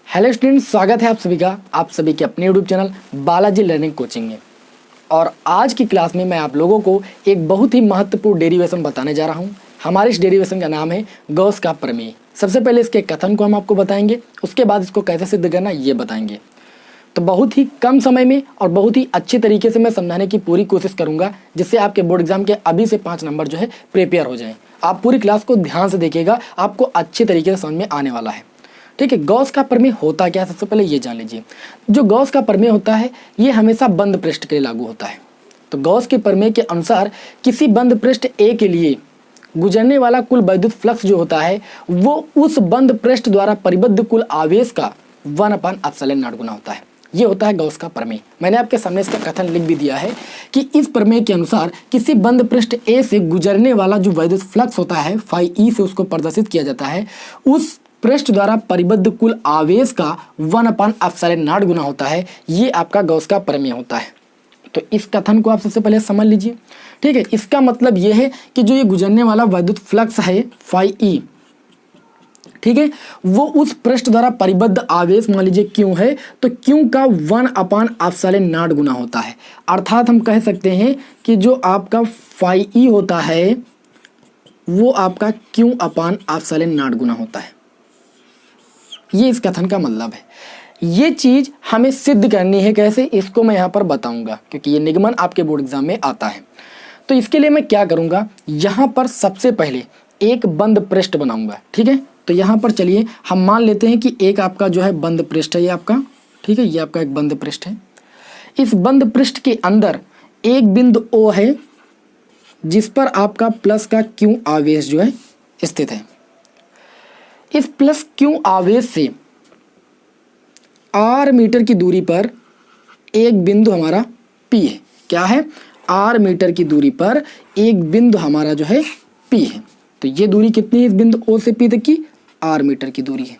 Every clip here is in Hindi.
हेलो स्टूडेंट्स, स्वागत है आप सभी का आप सभी के अपने YouTube channel Balaji learning coaching में। और आज की क्लास में मैं आप लोगों को एक बहुत ही महत्वपूर्ण डेरिवेशन बताने जा रहा हूं। हमारे इस डेरिवेशन का नाम है गॉस का प्रमेय। सबसे पहले इसके कथन को हम आपको बताएंगे, उसके बाद इसको कैसे सिद्ध करना ये बताएंगे। तो बहुत ही कम समय में और बहुत ही अच्छे तरीके से मैं समझाने की पूरी कोशिश करूंगा, जिससे आपके बोर्ड एग्जाम के अभी से 5 नंबर जो है प्रिपेयर हो जाएं। आप पूरी क्लास को ध्यान से देखिएगा, आपको अच्छे तरीके से समझ में आने वाला है। ठीक है, गॉस का प्रमेय होता क्या है, सबसे पहले ये जान लीजिए। जो गॉस का प्रमेय होता है ये हमेशा बंद पृष्ठ के लिए लागू होता है। तो गॉस के प्रमेय के अनुसार किसी बंद पृष्ठ ए के लिए गुजरने वाला कुल वैद्युत फ्लक्स जो होता है वो उस बंद पृष्ठ द्वारा परिबद्ध कुल आवेश का 1/ε0 गुना होता है। ये होता है गॉस का प्रमेय। मैंने आपके सामने इसका कथन लिख भी दिया है कि इस प्रमेय के अनुसार किसी बंद पृष्ठ ए से गुजरने वाला जो वैद्युत फ्लक्स होता है फाई ई से उसको प्रदर्शित किया जाता है, उस पृष्ठ द्वारा परिबद्ध कुल आवेश का 1/ε0 गुना होता है। ये आपका गॉस का प्रमेय होता है। तो इस कथन को आप सबसे पहले समझ लीजिए। ठीक है, इसका मतलब ये है कि जो ये गुजरने वाला वैद्युत फ्लक्स है फाई ई, ठीक है, वो उस पृष्ठ द्वारा परिबद्ध आवेश मान लीजिए क्यू है, तो क्यू का 1/ε0 गुना होता है। अर्थात हम कह सकते हैं कि जो आपका फाई ई होता है वो आपका Q/ε0 गुना होता है। ये इस कथन का मतलब है। ये चीज हमें सिद्ध करनी है। कैसे, इसको मैं यहाँ पर बताऊंगा, क्योंकि ये निगमन आपके बोर्ड एग्जाम में आता है। तो इसके लिए मैं क्या करूंगा, यहाँ पर सबसे पहले एक बंद पृष्ठ बनाऊंगा। ठीक है, तो यहाँ पर चलिए हम मान लेते हैं कि एक आपका जो है बंद पृष्ठ है, ये आपका, ठीक है, ये आपका एक बंद पृष्ठ है। इस बंद पृष्ठ के अंदर एक बिंदु O है जिस पर आपका प्लस का Q आवेश जो है स्थित है। इस प्लस Q आवेश से R मीटर की दूरी पर एक बिंदु हमारा P है। क्या है, R मीटर की दूरी पर एक बिंदु हमारा जो है P है। तो ये दूरी कितनी है इस बिंदु O से P तक की, R मीटर की दूरी है।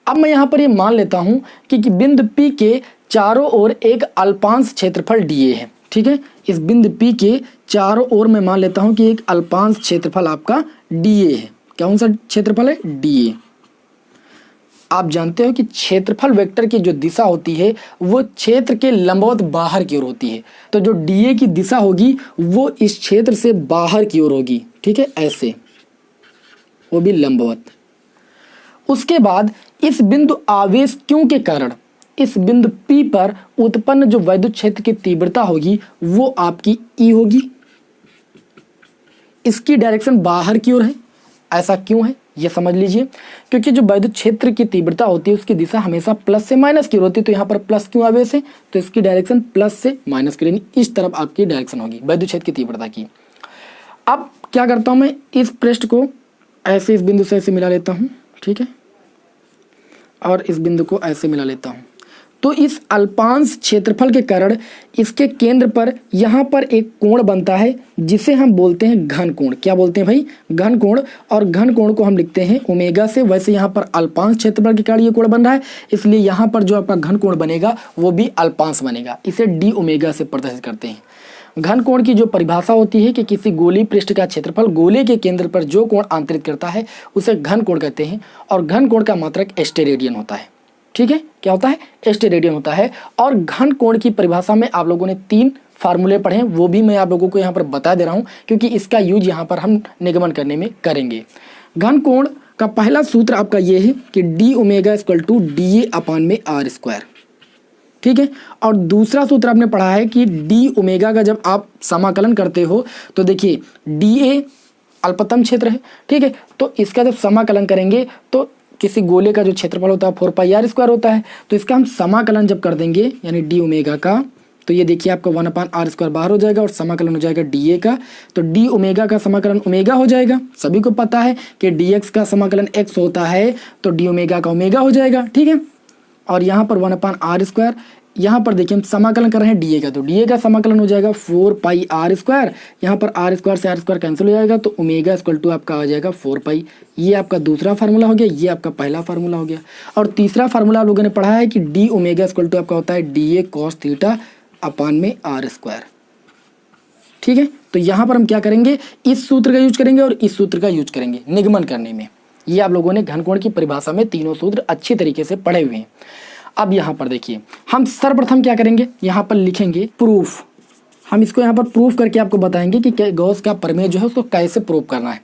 अब मैं यहाँ पर ये मान लेता हूँ कि बिंदु P के चारों ओर एक अल्पांश क्षेत्रफल dA है। ठीक है, इस बिंदु P के चारों ओर मैं मान लेता हूँ कि एक अल्पांश क्षेत्रफल आपका dA है। कौन सा क्षेत्रफल है, dA। आप जानते हो कि क्षेत्रफल वेक्टर की जो दिशा होती है वो क्षेत्र के लंबवत बाहर की ओर होती है। तो जो dA की दिशा होगी वो इस क्षेत्र से बाहर की ओर होगी। ठीक है, ऐसे, वो भी लंबवत। उसके बाद इस बिंदु आवेश Q के कारण इस बिंदु P पर उत्पन्न जो वैद्युत क्षेत्र की तीव्रता होगी वो आपकी E होगी। इसकी डायरेक्शन बाहर की ओर है। ऐसा क्यों है ये समझ लीजिए, क्योंकि जो वैद्युत क्षेत्र की तीव्रता होती है उसकी दिशा हमेशा प्लस से माइनस की ओर होती है। तो यहाँ पर प्लस क्यों आवेश है, तो इसकी डायरेक्शन प्लस से माइनस की, यानी इस तरफ आपकी डायरेक्शन होगी वैद्युत क्षेत्र की तीव्रता की। अब क्या करता हूँ मैं, इस पृष्ठ को ऐसे इस बिंदु से ऐसे मिला लेता हूँ। ठीक है, और इस बिंदु को ऐसे मिला लेता हूँ। तो इस अल्पांश क्षेत्रफल के कारण इसके केंद्र पर यहाँ पर एक कोण बनता है जिसे हम बोलते हैं घन कोण। क्या बोलते हैं भाई, घन कोण। और घन कोण को हम लिखते हैं ओमेगा से। वैसे यहाँ पर अल्पांश क्षेत्रफल के कारण ये कोण बन रहा है, इसलिए यहाँ पर जो आपका घन कोण बनेगा वो भी अल्पांश बनेगा। इसे d ओमेगा से प्रदर्शित करते हैं। घन कोण की जो परिभाषा होती है कि किसी गोलीय पृष्ठ का क्षेत्रफल गोले के केंद्र पर जो कोण आंतरित करता है उसे घन कोण कहते हैं। और घन कोण का मात्रक स्टेरेडियन होता है। ठीक है, क्या होता है, स्टेरेडियन होता है। और घन कोण की परिभाषा में आप लोगों ने 3 फार्मूले पढ़े हैं, वो भी मैं आप लोगों को यहाँ पर बता दे रहा हूँ, क्योंकि इसका यूज यहाँ पर हम निगमन करने में करेंगे। घन कोण का पहला सूत्र आपका ये है कि d omega equal to dA/r²। ठीक है, और दूसरा सूत्र आपने पढ़ा है कि d ओमेगा का जब आप समाकलन करते हो तो देखिए dA अल्पतम क्षेत्र है। ठीक है, तो इसका जब समाकलन करेंगे तो किसी गोले का जो क्षेत्रफल होता है 4πr² होता है। तो इसका हम समाकलन जब कर देंगे यानी d ओमेगा का, तो ये देखिए आपका 1/r² बाहर हो जाएगा और समाकलन हो जाएगा dA का। तो d ओमेगा का समाकलन ओमेगा हो जाएगा। सभी को पता है कि dx का समाकलन x होता है, तो d ओमेगा का ओमेगा हो जाएगा। ठीक है, और यहाँ पर 1/r², यहाँ पर देखिए हम समाकलन कर रहे हैं dA का, तो dA का समाकलन हो जाएगा 4πr²। यहाँ पर r² से r² कैंसिल हो जाएगा, तो ओमेगा इक्वल टू आपका आ जाएगा 4π। ये आपका दूसरा फार्मूला हो गया, ये आपका पहला फार्मूला हो गया। और तीसरा फार्मूला आप लोगों ने पढ़ा है कि d ओमेगा इक्वल टू आपका होता है dA cos θ/r²। ठीक है, तो यहाँ पर हम क्या करेंगे, इस सूत्र का यूज करेंगे और इस सूत्र का यूज करेंगे निगमन करने में। ये आप लोगों ने घन कोण की परिभाषा में तीनों सूत्र अच्छी तरीके से पढ़े हुए हैं। अब यहाँ पर देखिए, हम सर्वप्रथम क्या करेंगे, यहाँ पर लिखेंगे प्रूफ। हम इसको यहाँ पर प्रूफ करके आपको बताएंगे कि गॉस का प्रमेय जो है उसको कैसे प्रूफ करना है।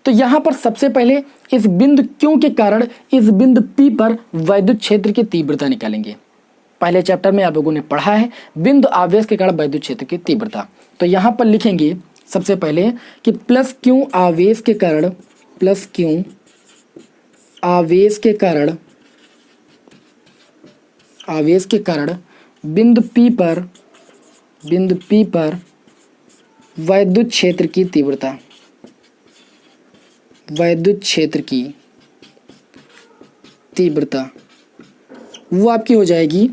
तो यहाँ पर सबसे पहले इस बिंदु Q के कारण इस बिंदु P पर वैद्युत क्षेत्र की तीव्रता निकालेंगे। पहले चैप्टर में आप लोगों ने पढ़ा है बिंदु आवेश के कारण वैद्युत क्षेत्र की तीव्रता। तो यहाँ पर लिखेंगे सबसे पहले कि प्लस Q आवेश के कारण, प्लस Q आवेश के कारण बिंदु P पर वैद्युत क्षेत्र की तीव्रता, वैद्युत क्षेत्र की तीव्रता वो आपकी हो जाएगी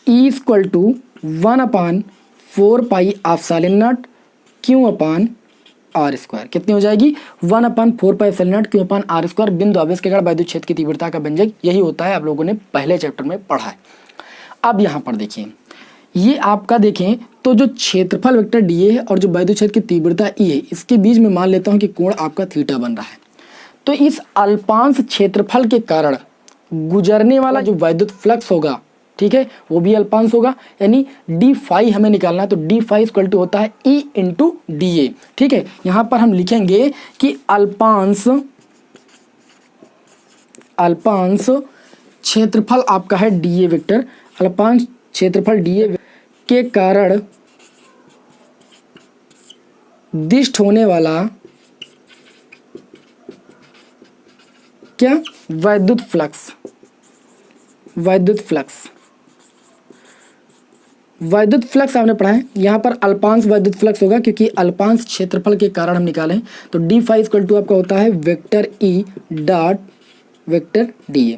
E = 1/4πε0 Q/r²। कितनी हो जाएगी? 1/4πε0 Q/r²। बिंदु आवेश के कारण वैद्युत क्षेत्र की तीव्रता का व्यंजक यही होता है, आप लोगों ने पहले चैप्टर में पढ़ा है। अब यहाँ पर देखिए, ये आपका देखें तो जो क्षेत्रफल वेक्टर dA है और जो वैद्युत क्षेत्र की तीव्रता E है, इसके बीच में मान लेता हूँ कि कोण आपका थीटा बन रहा है। तो इस अल्पांश क्षेत्रफल के कारण गुजरने वाला जो वैद्युत फ्लक्स होगा, ठीक है, वो भी अल्पांश होगा, यानी d फाई हमें निकालना है। तो d फाई = होता है E × dA। ठीक है, यहाँ पर हम लिखेंगे कि अल्पांश क्षेत्रफल आपका है dA वेक्टर, अल्पांश क्षेत्रफल dA के कारण दिष्ट होने वाला क्या? वैद्युत फ्लक्स। वैद्युत फ्लक्स आपने पढ़ा है। यहाँ पर अल्पांश वैद्युत फ्लक्स होगा क्योंकि अल्पांश क्षेत्रफल के कारण हम निकालें। तो d फाई = आपका होता है vector E dot vector dA।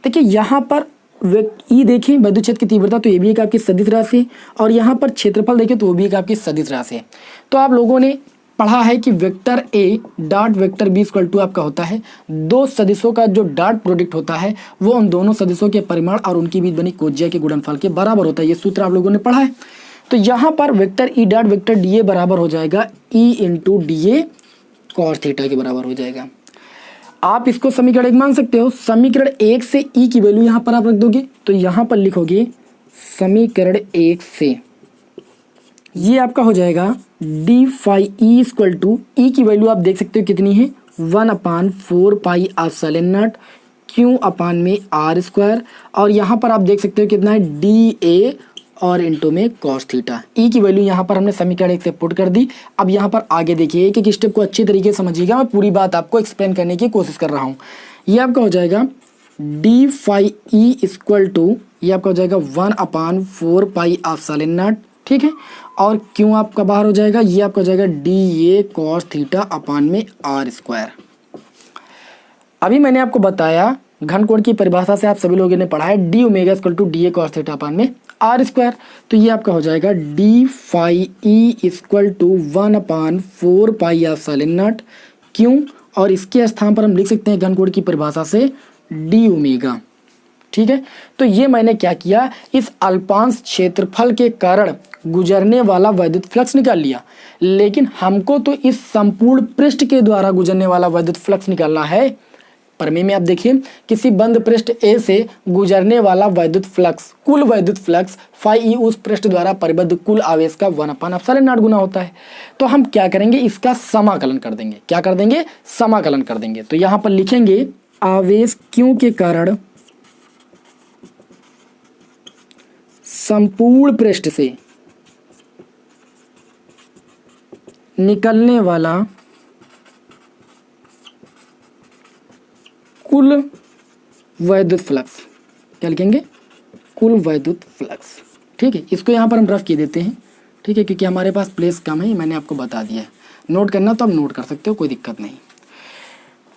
देखिए यहाँ पर E देखिए वैद्युत क्षेत्र की तीव्रता, तो ये भी एक आपकी सदिश राशि है, और यहाँ पर क्षेत्रफल देखिए तो वो भी एक आपकी सदिश राशि है। तो आप लोगों ने पढ़ा है कि vector A dot vector B = आपका होता है दो सदिशों का जो डॉट प्रोडक्ट होता है वो उन दोनों सदिशों के परिमाण और उनके बीच बनी कोज्या के गुणनफल के बराबर होता है। ये सूत्र आप लोगों ने पढ़ा है। तो यहाँ पर vector E dot vector dA बराबर हो जाएगा E × dA cos थीटा के बराबर हो जाएगा। आप इसको समीकरण 1 मान सकते हो। समीकरण 1 से E की वैल्यू यहाँ पर आप रख दोगे, तो यहाँ पर लिखोगे समीकरण 1 से ये आपका हो जाएगा d फाई E = E की वैल्यू आप देख सकते हो कितनी है, 1/4πε0 Q/r², और यहाँ पर आप देख सकते हो कितना है dA और इंटू में cos थीटा। E की वैल्यू यहाँ पर हमने समीकरण 1 से पुट कर दी। अब यहाँ पर आगे देखिए एक एक स्टेप को अच्छी तरीके से समझिएगा, मैं पूरी बात आपको एक्सप्लेन करने की कोशिश कर रहा हूँ। ये आपका हो जाएगा d फाई E = ये आपका हो जाएगा 1/4πε0, ठीक है, और क्यों आपका बाहर हो जाएगा, ये आपका हो जाएगा dA cos θ/r²। अभी मैंने आपको बताया घन कोण की परिभाषा से आप सभी लोगों ने पढ़ा है d omega = dA cos θ/r²। तो ये आपका हो जाएगा d फाई E = 1/4πε0 क्यों, और इसके स्थान पर हम लिख सकते हैं घन कोण की परिभाषा से d ओमेगा। ठीक है, तो ये मैंने क्या किया, इस अल्पांश क्षेत्रफल के कारण गुजरने वाला वैद्युत फ्लक्स निकाल लिया, लेकिन हमको तो इस संपूर्ण पृष्ठ के द्वारा गुजरने वाला वैद्युत फ्लक्स निकालना है। प्रमेय में आप देखिए, किसी बंद पृष्ठ A से गुजरने वाला वैद्युत फ्लक्स, कुल वैद्युत फ्लक्स फाई E उस पृष्ठ द्वारा परिबद्ध कुल आवेश का 1/ε0 गुना होता है। तो हम क्या करेंगे, इसका समाकलन कर देंगे। क्या कर देंगे? समाकलन कर देंगे। तो यहाँ पर लिखेंगे आवेश Q के कारण संपूर्ण पृष्ठ से निकलने वाला कुल वैद्युत फ्लक्स, क्या लिखेंगे? कुल वैद्युत फ्लक्स। ठीक है, इसको यहाँ पर हम रफ किए देते हैं, ठीक है, क्योंकि हमारे पास प्लेस कम है, मैंने आपको बता दिया है। नोट करना तो आप नोट कर सकते हो, कोई दिक्कत नहीं।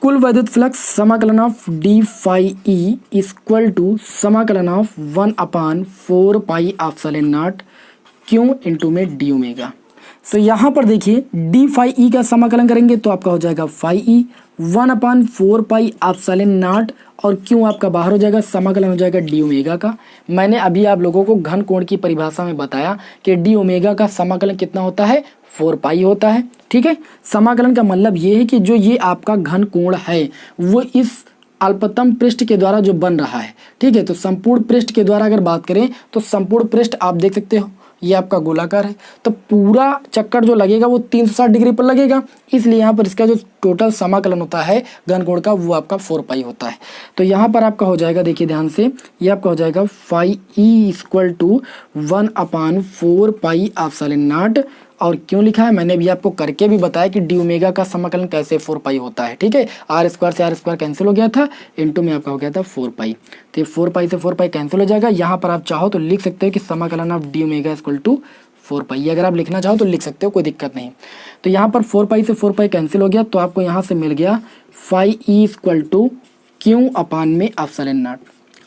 कुल वैद्युत फ्लक्स समाकलन ऑफ d फाई E = समाकलन ऑफ 1/4πε0 क्यों इंटू में d ओमेगा। तो यहाँ पर देखिए d फाई E का समाकलन करेंगे तो आपका हो जाएगा फाई E 1/4πε0 और क्यों आपका बाहर हो जाएगा, समाकलन हो जाएगा d ओमेगा का। मैंने अभी आप लोगों को घन कोण की परिभाषा में बताया कि d ओमेगा का समाकलन कितना होता है, 4π होता है, ठीक है, समाकलन का मतलब ये है कि जो ये आपका घन कोण है वो इस अल्पतम पृष्ठ के द्वारा जो बन रहा है, ठीक है। तो संपूर्ण पृष्ठ के द्वारा अगर बात करें तो संपूर्ण पृष्ठ आप देख सकते हो ये आपका गोलाकार है, तो पूरा चक्कर जो लगेगा वो 360 डिग्री पर लगेगा, इसलिए यहाँ पर इसका जो टोटल समाकलन होता है घन कोण का वो आपका 4 पाई होता है। तो यहाँ पर आपका हो जाएगा, देखिए ध्यान से, ये आपका हो जाएगा phi E equal to 1/4 pi epsilon naught. और क्यों लिखा है मैंने भी आपको करके भी बताया कि डी ओमेगा का समाकलन कैसे 4 पाई होता है, ठीक है। आर स्क्वायर से आर स्क्वायर कैंसिल हो गया था, इनटू में आपका हो गया था 4 पाई, तो 4 पाई से 4 पाई कैंसिल हो जाएगा। यहाँ पर आप चाहो तो लिख सकते हो कि समाकलन of D omega equal to 4 pi, अगर आप लिखना चाहो तो लिख सकते हो, कोई दिक्कत नहीं। तो यहाँ पर 4 पाई से 4 पाई कैंसिल हो गया, तो आपको यहाँ से मिल गया phi E equal to Q upon में एप्सिलॉन नॉट।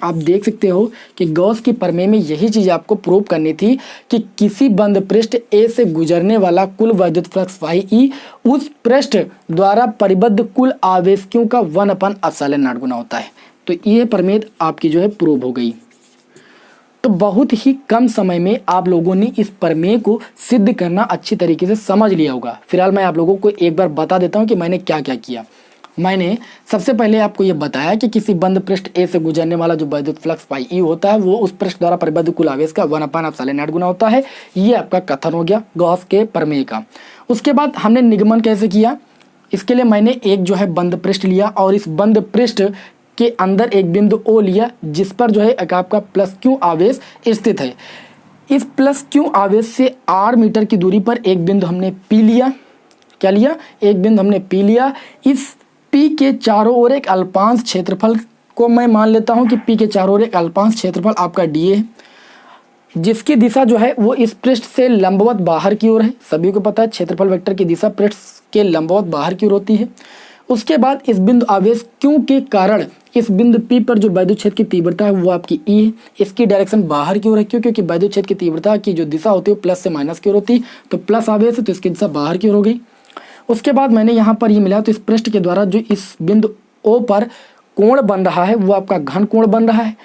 आप देख सकते हो कि गॉस की प्रमेय में यही चीज़ आपको प्रूव करनी थी कि किसी बंद पृष्ठ ए से गुजरने वाला कुल वैद्युत फ्लक्स फाई ई उस पृष्ठ द्वारा परिबद्ध कुल आवेश क्यू का 1/एप्सिलॉन नॉट गुना होता है। तो ये प्रमेय आपकी जो है प्रूव हो गई। तो बहुत ही कम समय में आप लोगों ने इस प्रमेय को सिद्ध करना अच्छी तरीके से समझ लिया होगा। फिलहाल मैं आप लोगों को एक बार बता देता हूँ कि मैंने क्या क्या किया। मैंने सबसे पहले आपको ये बताया कि किसी बंद पृष्ठ ए से गुजरने वाला जो वैद्युत फ्लक्स पाई ई होता है वो उस पृष्ठ द्वारा परिबद्ध कुल आवेश का 1/एप्सिलॉन नॉट गुना होता है। ये आपका कथन हो गया गॉस के प्रमेय का। उसके बाद हमने निगमन कैसे किया, इसके लिए मैंने एक जो है बंद पृष्ठ लिया और इस बंद पृष्ठ के अंदर एक बिंदु ओ लिया जिस पर जो है एक आपका प्लस क्यू आवेश स्थित है। इस प्लस क्यू आवेश से r मीटर की दूरी पर एक बिंदु हमने पी लिया। क्या लिया? एक बिंदु हमने पी लिया। इस पी के चारों ओर एक अल्पांश क्षेत्रफल को मैं मान लेता हूं कि पी के चारों ओर एक अल्पांश क्षेत्रफल आपका डी है, जिसकी दिशा जो है वो इस पृष्ठ से लंबवत बाहर की ओर है। सभी को पता है क्षेत्रफल वेक्टर की दिशा पृष्ठ के लंबवत बाहर की ओर होती है। उसके बाद इस बिंदु आवेश क्यू के कारण इस बिंदु पी पर जो वैद्युत क्षेत्र की तीव्रता है वो आपकी ई है। इसकी डायरेक्शन बाहर की ओर है, क्यों? क्योंकि वैद्युत क्षेत्र की तीव्रता की जो दिशा होती है वो प्लस से माइनस की ओर होती है, तो प्लस आवेश है तो इसकी दिशा बाहर की ओर हो गई। उसके बाद मैंने यहाँ पर ये मिला तो इस पृष्ठ के द्वारा जो इस बिंदु ओ पर कोण बन रहा है वो आपका घन कोण बन रहा है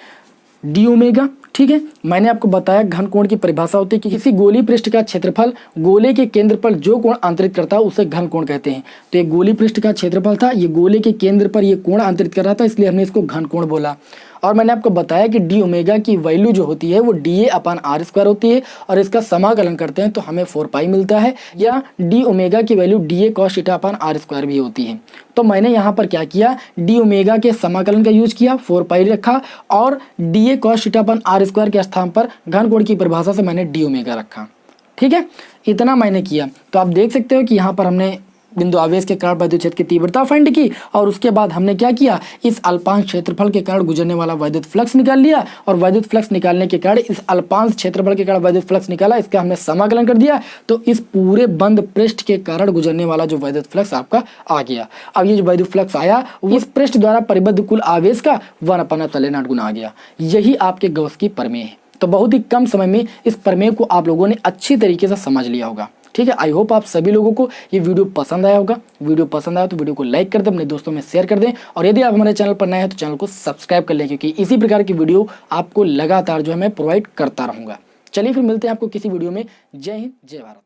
डी ओमेगा, ठीक है। मैंने आपको बताया घन कोण की परिभाषा होती है कि किसी गोलीय पृष्ठ का क्षेत्रफल गोले के केंद्र पर जो कोण अंतरित करता है उसे घन कोण कहते हैं। तो ये गोलीय पृष्ठ का क्षेत्रफल था, ये गोले के केंद्र पर ये कोण अंतरित कर रहा था, इसलिए हमने इसको घन कोण बोला। और मैंने आपको बताया कि डी ओमेगा की वैल्यू जो होती है वो D A upon R square होती है और इसका समाकलन करते हैं तो हमें 4 पाई मिलता है, या डी ओमेगा की value D A cos theta upon R square भी होती है। तो मैंने यहाँ पर क्या किया, डी ओमेगा के समाकलन का यूज किया, 4 पाई रखा और D A cos theta upon R square के स्थान पर घन कोण की परिभाषा से मैंने डी ओमेगा रखा, ठीक है। इतना मैंने किया। तो आप देख सकते हो कि यहाँ पर हमने बिंदु आवेश के कारण वैद्युत क्षेत्र की तीव्रता फाइंड की और उसके बाद हमने क्या किया, इस अल्पांश क्षेत्रफल के कारण गुजरने वाला वैद्युत फ्लक्स निकाल लिया और वैद्युत फ्लक्स निकालने के कारण इस अल्पांश क्षेत्रफल के कारण वैद्युत फ्लक्स निकाला, इसका हमने समाकलन कर दिया। तो इस पूरे बंद पृष्ठ के कारण गुजरने वाला जो वैद्युत फ्लक्स आपका आ गया। अब ये जो वैद्युत फ्लक्स आया वो इस पृष्ठ द्वारा परिबद्ध कुल आवेश का 1/एप्सिलॉन नॉट गुना आ गया। यही आपके गॉस की प्रमेय है। तो बहुत ही कम समय में इस प्रमेय को आप लोगों ने अच्छी तरीके से समझ लिया होगा, ठीक है। आई होप आप सभी लोगों को ये वीडियो पसंद आया होगा। वीडियो पसंद आया तो वीडियो को लाइक कर दें, अपने दोस्तों में शेयर कर दें और यदि आप हमारे चैनल पर नए हैं तो चैनल को सब्सक्राइब कर लें, क्योंकि इसी प्रकार की वीडियो आपको लगातार जो है मैं प्रोवाइड करता रहूँगा। चलिए फिर मिलते हैं आपको किसी वीडियो में। जय हिंद, जय भारत।